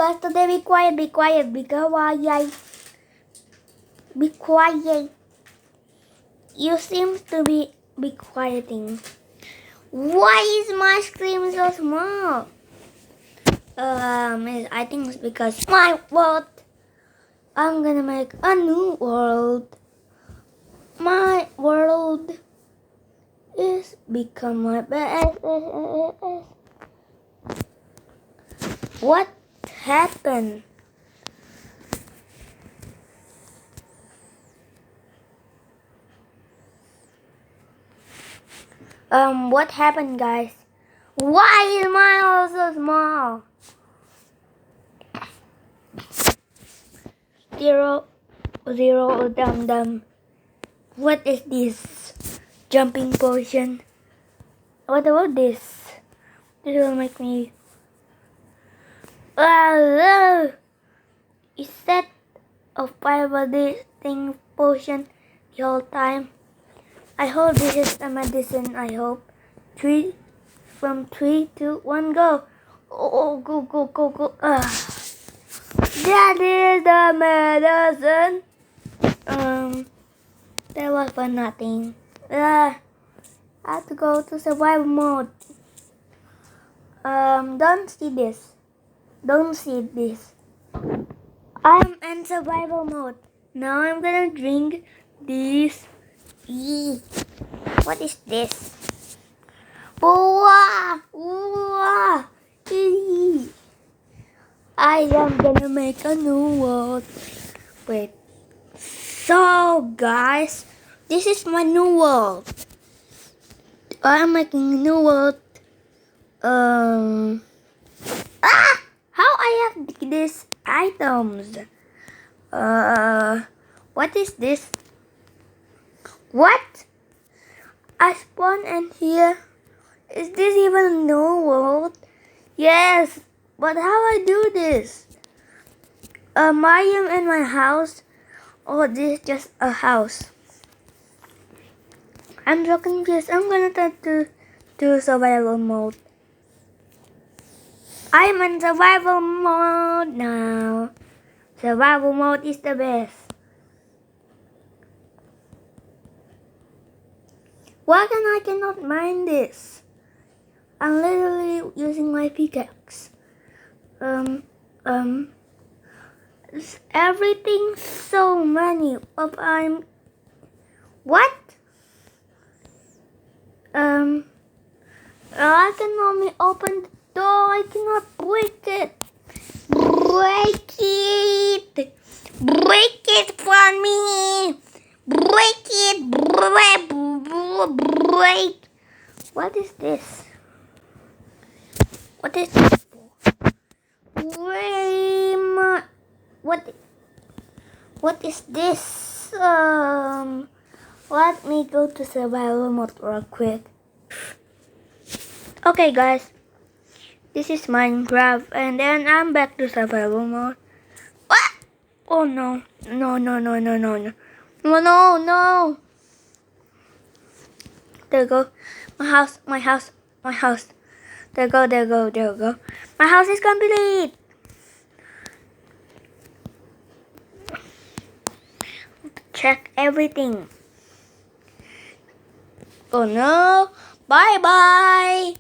guys, today be quiet, be quiet, be quiet. Be quiet. You seem to be quieting. Why is my screen so small? I think it's because my world. I'm gonna make a new world. My world is become my best. What happened? What happened, guys? Why is my house so small? Zero, dum. What is this? Jumping potion. What about this? This will make me. Is that a firebody thing potion the whole time? I hope this is a medicine. I hope. 3, 2, 1, go! Oh, go! That is the medicine. That was for nothing. I have to go to survival mode. Don't see this. I'm in survival mode. Now I'm gonna drink this. What is this? I am gonna make a new world. Wait. So guys, this is my new world. I'm making a new world. How I have these items? What is this? What? I spawn in here. Is this even a new world? Yes, but how I do this? I am in my house. Oh, this is just a house. I'm so confused. I'm gonna try to do survival mode. I'm in survival mode now. Survival mode is the best. Why I cannot mine this? I'm literally using my pickaxe. Everything so many of what? I can only open the door. I cannot break it. Break it for me. Break it. Break. What is this? What is this for? What is this? Let me go to survival mode real quick. Okay, guys. This is Minecraft, and then I'm back to survival mode. What? Oh no. No. There you go. My house. There you go. My house is complete. Check everything. Oh no. Bye.